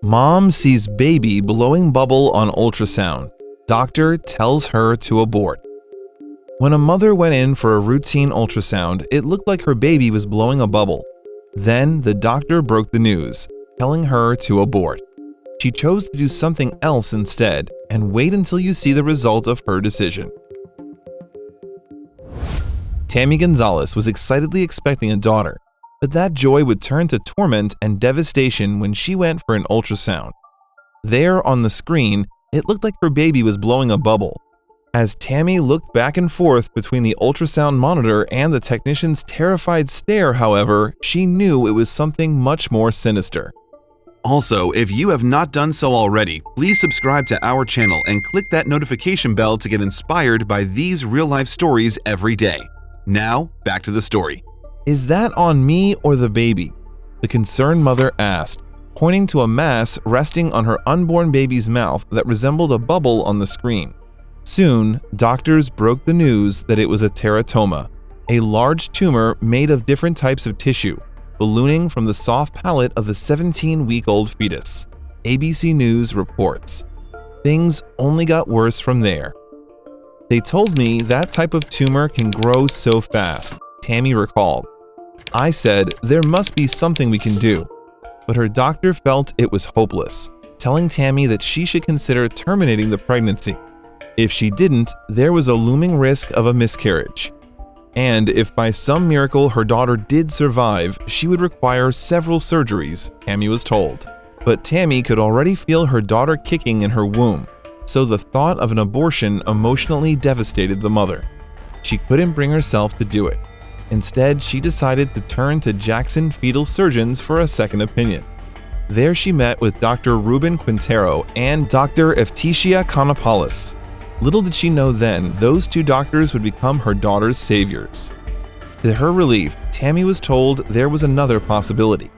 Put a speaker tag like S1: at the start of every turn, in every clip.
S1: Mom sees baby blowing bubble on ultrasound. Doctor tells her to abort. When a mother went in for a routine ultrasound, it looked like her baby was blowing a bubble. Then the doctor broke the news, telling her to abort. She chose to do something else instead and wait until you see the result of her decision. Tammy Gonzalez was excitedly expecting a daughter, but that joy would turn to torment and devastation when she went for an ultrasound. There on the screen, it looked like her baby was blowing a bubble. As Tammy looked back and forth between the ultrasound monitor and the technician's terrified stare, however, she knew it was something much more sinister.
S2: Also, if you have not done so already, please subscribe to our channel and click that notification bell to get inspired by these real-life stories every day. Now, back to the story.
S1: "Is that on me or the baby?" the concerned mother asked, pointing to a mass resting on her unborn baby's mouth that resembled a bubble on the screen. Soon, doctors broke the news that it was a teratoma, a large tumor made of different types of tissue, ballooning from the soft palate of the 17-week-old fetus. ABC News reports. Things only got worse from there. "They told me that type of tumor can grow so fast," Tammy recalled. "I said there must be something we can do." But her doctor felt it was hopeless, telling Tammy that she should consider terminating the pregnancy. If she didn't, there was a looming risk of a miscarriage. And if by some miracle her daughter did survive, she would require several surgeries, Tammy was told. But Tammy could already feel her daughter kicking in her womb, so the thought of an abortion emotionally devastated the mother. She couldn't bring herself to do it. Instead, she decided to turn to Jackson Fetal Surgeons for a second opinion. There she met with Dr. Ruben Quintero and Dr. Efticia Konopoulos. Little did she know then, those two doctors would become her daughter's saviors. To her relief, Tammy was told there was another possibility.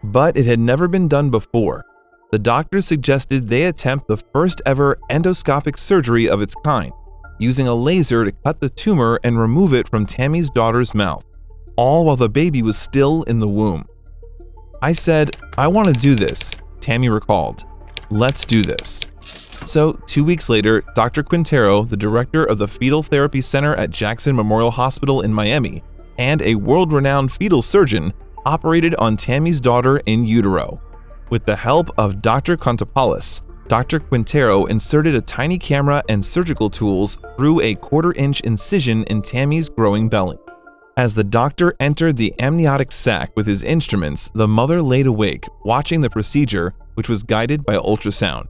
S1: But it had never been done before. The doctors suggested they attempt the first ever endoscopic surgery of its kind, using a laser to cut the tumor and remove it from Tammy's daughter's mouth, all while the baby was still in the womb. "I said, I want to do this," Tammy recalled. "Let's do this." So, 2 weeks later, Dr. Quintero, the director of the Fetal Therapy Center at Jackson Memorial Hospital in Miami, and a world-renowned fetal surgeon, operated on Tammy's daughter in utero. With the help of Dr. Konopoulos, Dr. Quintero inserted a tiny camera and surgical tools through a quarter-inch incision in Tammy's growing belly. As the doctor entered the amniotic sac with his instruments, the mother laid awake, watching the procedure, which was guided by ultrasound.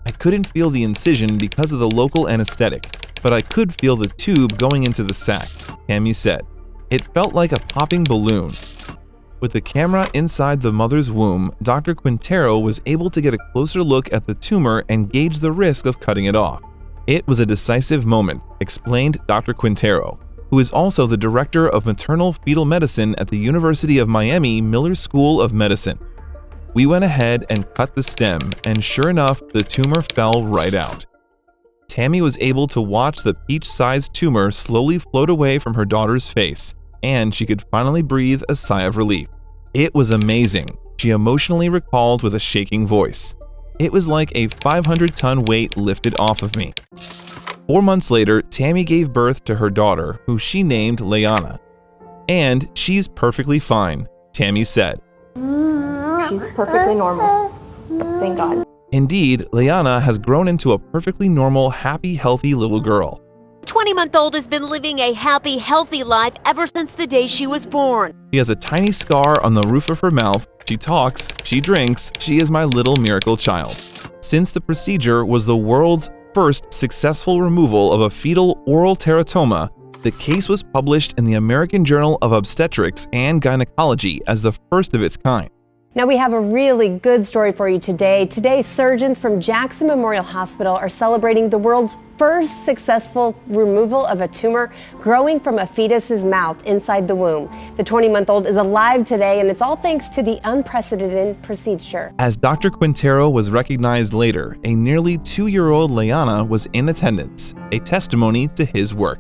S1: "I couldn't feel the incision because of the local anesthetic, but I could feel the tube going into the sac," Tammy said. "It felt like a popping balloon." With the camera inside the mother's womb, Dr. Quintero was able to get a closer look at the tumor and gauge the risk of cutting it off. "It was a decisive moment," explained Dr. Quintero, who is also the director of maternal fetal medicine at the University of Miami Miller School of Medicine. "We went ahead and cut the stem, and sure enough, the tumor fell right out." Tammy was able to watch the peach-sized tumor slowly float away from her daughter's face, and she could finally breathe a sigh of relief. "It was amazing," she emotionally recalled with a shaking voice. "It was like a 500-ton weight lifted off of me." 4 months later, Tammy gave birth to her daughter, who she named Leanna. "And she's perfectly fine," Tammy said.
S3: "She's perfectly normal. Thank God."
S1: Indeed, Leanna has grown into a perfectly normal, happy, healthy little girl.
S4: 20-month-old has been living a happy, healthy life ever since the day she was born.
S1: She has a tiny scar on the roof of her mouth. She talks, she drinks, she is my little miracle child. Since the procedure was the world's first successful removal of a fetal oral teratoma, the case was published in the American Journal of Obstetrics and Gynecology as the first of its kind.
S5: Now we have a really good story for you today. Today, surgeons from Jackson Memorial Hospital are celebrating the world's first successful removal of a tumor growing from a fetus's mouth inside the womb. The 20-month-old is alive today, and it's all thanks to the unprecedented procedure.
S1: As Dr. Quintero was recognized later, a nearly 2-year-old Leanna was in attendance, a testimony to his work.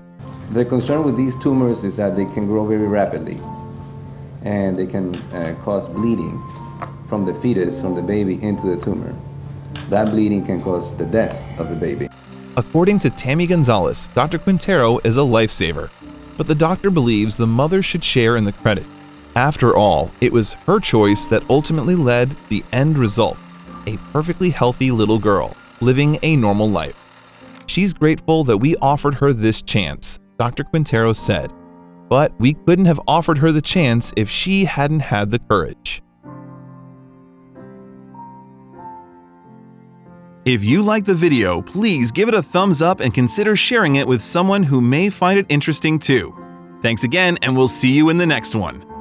S6: The concern with these tumors is that they can grow very rapidly, and they can cause bleeding from the fetus, from the baby, into the tumor. That bleeding can cause the death of the baby.
S1: According to Tammy Gonzalez, Dr. Quintero is a lifesaver, but the doctor believes the mother should share in the credit. After all, it was her choice that ultimately led the end result, a perfectly healthy little girl living a normal life. She's grateful that we offered her this chance, Dr. Quintero said, but we couldn't have offered her the chance if she hadn't had the courage.
S2: If you like the video, please give it a thumbs up and consider sharing it with someone who may find it interesting too. Thanks again, and we'll see you in the next one.